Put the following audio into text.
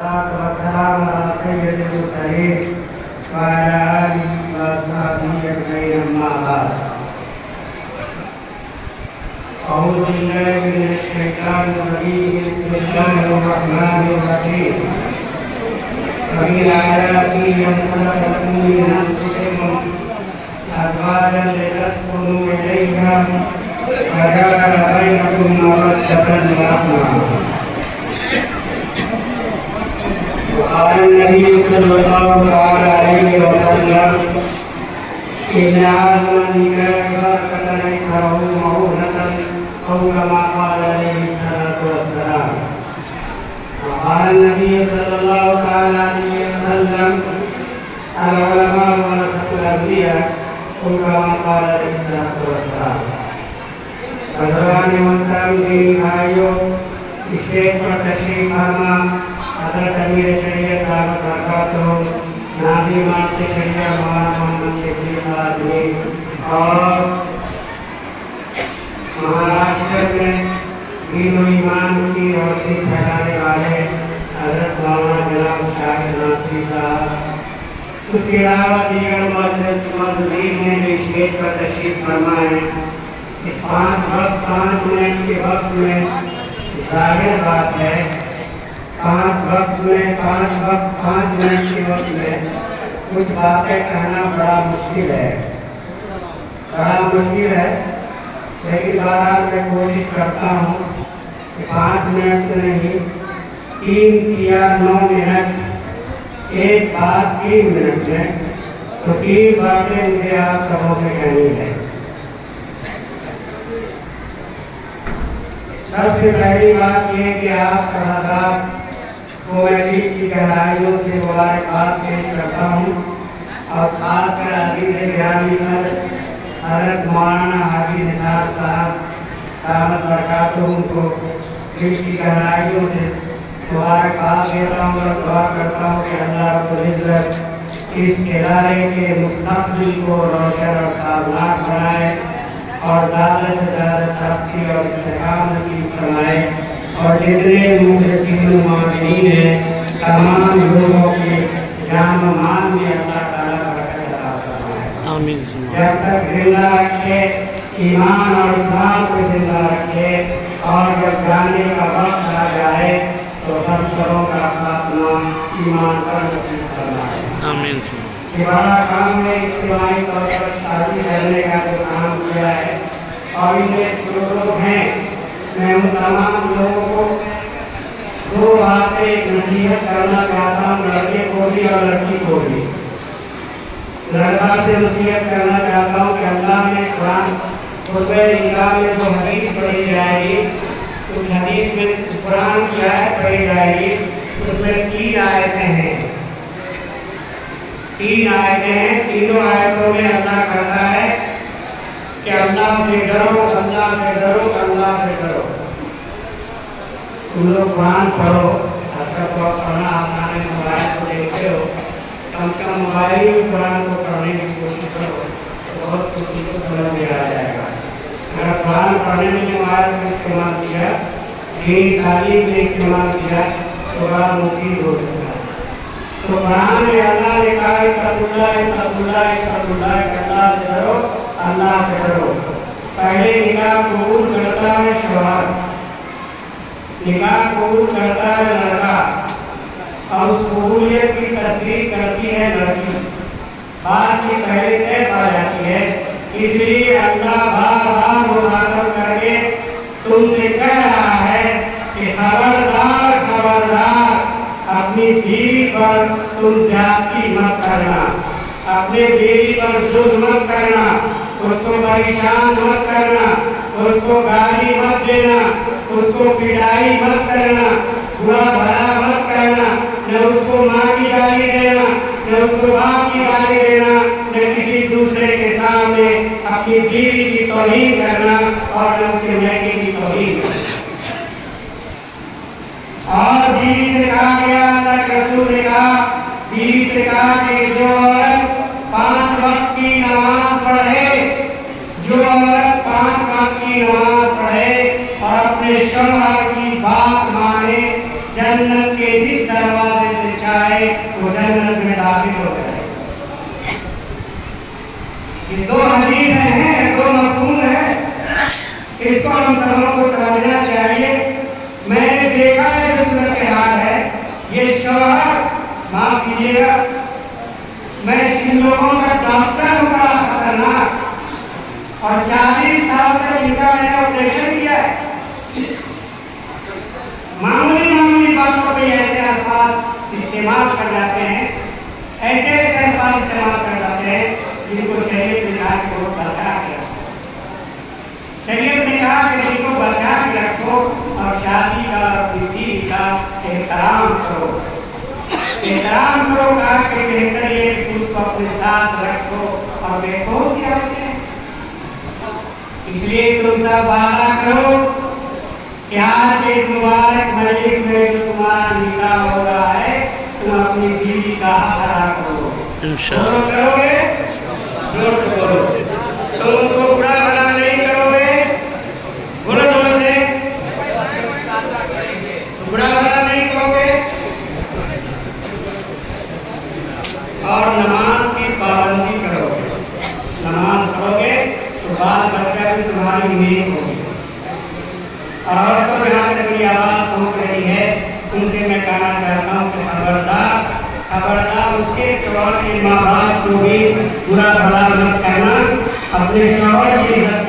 والسلام على سيد المرسلين وعلى آله وأصحابه أجمعين أما بعد أعوذ بالله من الشيطان الرجيم بسم الله الرحمن الرحيم ومن آياته أن خلق لكم من أنفسكم أزواجا لتسكنوا إليها وجعل بينكم مودة ورحمة وقال النبي صلى الله عليه وسلم إن عالم النكاح ليس له مؤونة أو كما قال عليه الصلاة والسلام. وقال النبي صلى الله عليه وسلم العلماء ورثة الأنبياء أو كما قال عليه الصلاة والسلام. بزرگان محترم دینی بھائیوں، اسٹیج پر تشریف فرما حضرت امیر شریعت دعوت برکاتہ نابی مارتے شریعہ مولانا محمد شفیع آدمی اور مہاراشٹر میں دین و ایمان کی روشنی پھیلانے والے حضرت مولانا جناب شاہد ناصری صاحب، اس کے علاوہ دیگر معززین ہیں جو اسٹیج پر تشریف فرما ہیں. اس 5 منٹ کے وقت میں ظاہر بات ہے 5 منٹ کے وقت میں کچھ باتیں کہنا بڑا مشکل ہے لیکن بہرحال میں کوشش کرتا ہوں کہ 5 منٹ نہیں 3 یا 9 منٹ ایک بات 3 منٹ میں تو 3 باتیں مجھے آپ سبوں سے کہنی ہے. سب سے پہلی بات یہ کہ آپ کا حضرات کو میں دل کی گہرائیوں سے مبارکباد پیش کرتا ہوں اور خاص کر عزیز گرامی پر حضرت مولانا حاجی نثار صاحب دعوت برکاتہ کو دل کی گہرائیوں سے مبارکباد دیتا ہوں اور دعا کرتا ہوں کہ اللہ رب العزت اس ادارے کے مستقبل کو روشن اور تابناک بنائے اور زیادہ سے زیادہ ترقی اور استحکام نصیب فرمائے اور جتنے مخلصین و مومنین ہیں تمام لوگوں کی جان و مال میں اللہ تعالیٰ برکت عطا فرمائے. آمین. جب تک زندہ رکھے ایمان اور اسلام کو زندہ رکھے اور جب جانے کا وقت آ جائے تو سب سروں کا خاتمہ ایمان پر نصیب فرمائے. آمین. یہ بڑا کام ہے اجتماعی طور پر شادی کرنے کا جو کام کیا ہے اور ان میں جو لوگ ہیں میں ان تمام لوگوں کو 2 باتیں نصیحت کرنا چاہتا ہوں، لڑکے کو بھی اور لڑکی کو بھی. لڑکا سے نصیحت کرنا چاہتا ہوں کہ اللہ نے قرآن خطبہ نکاح میں جو حدیث پڑھی جائے گی اس حدیث میں قرآن کی آیت پڑھی جائے گی اس میں 3 آیتیں ہیں. 3 آیتیں ہیں. تینوں آیتوں میں اللہ کہتا ہے کہ اللہ سے ڈرو، اللہ سے ڈرو، اللہ سے ڈرو. تم لوگ قرآن پڑھو، اچھا تو پڑھنا آسان ہے، موبائل کو دیکھتے ہو، کم سے کم موبائل میں قرآن کو پڑھنے کی کوشش کرو تو بہت کچھ کو سمجھ میں آ جائے گا. اگر قرآن پڑھنے میں موبائل کا استعمال کیا، دینی تعلیم میں استعمال کیا تو بڑا مفید ہو سکتا ہے. تو قرآن میں اللہ نے کہا اللہ سے ڈرو، اللہ سے ڈرو. پہلے نکاح قبول کرتا ہے شوہر، نکاح قبول کرتا ہے لڑکا اور اس قبولیت کی تصدیق کرتی ہے لڑکی. بات کی پہلے طے پا جاتی ہے. اس لیے اللہ بار بار مخاطب کر کے تم سے کہہ رہا ہے کہ خبردار اپنی بیوی پر تم زیادتی مت کرنا، اپنے بیوی پر ظلم مت کرنا، اس کو پریشان مت کرنا، اس کو گالی مت دینا، اس کو پٹائی مت کرنا، برا بھلا مت کرنا، نہ اس کو ماں کی گالی دینا، نہ اس کو باپ کی گالی دینا، نہ کسی دوسرے کے سامنے اپنی بیوی کی توہین کرنا اور نہ اس کے میکے کی توہین کرنا. اور بیوی سے کہا گیا، اللہ کے رسول نے کہا، بیوی سے کہا کہ جو عورت 5 وقت کی نماز پڑھے، جو عورت 5 وقت کی نماز پڑھے اور اپنے شوہر کی بات مانے، جنت کے جس دروازے جائے تو جنت میں داخل ہو جائے. یہ دو حدیث ہیں, دو مفہوم ہے, اس کو ہم سبوں کو سمجھنا چاہیے. میں نے دیکھا ہے جو صورتحال ہے, یہ شوہر معاف کیجیے گا, میں ان لوگوں کا ڈاکٹر ہوں بڑا خطرناک, اور 40 سال تک ان کا میں نے آپریشن کیا ہے. معمولی باتوں پہ ایسے الفاظ استعمال کر جاتے ہیں, ایسے الفاظ استعمال کر جاتے ہیں جن کو شریعت نے کہا کہ وہ بچا کے رکھو. شریعت نے کہا کہ ان کو بچا کے رکھو اور شادی کا اور بیوی کا احترام کرو. احترام کرو کہا کہ بہتر یہ کہ اس کو اپنے ساتھ رکھو اور بے پوچھ جاتے ہیں. اس لیے تم سب وعدہ کرو کہ آج کے اس مبارک مجلس میں جو تمہارا نکاح ہو رہا ہے تم اپنی بیوی کا حق ادا کرو. انشاءاللہ کرو گے, زور سے بولو. تم ان کو برا بھلا نہیں کرو گے, بولو زور سے, برا بھلا نہیں کرو گے, اور نماز کی پابندی کرو گے. نماز پڑھو گے تو بال بچہ بھی تمہاری نیک ہوگی. اور تو جہاں تک میری آواز پہنچ رہی ہے ان سے میں کہنا چاہتا ہوں کہ خبردار اس کے ماں باپ کو بھی برا بھلا مت کہنا. اپنے شوہر کی عزت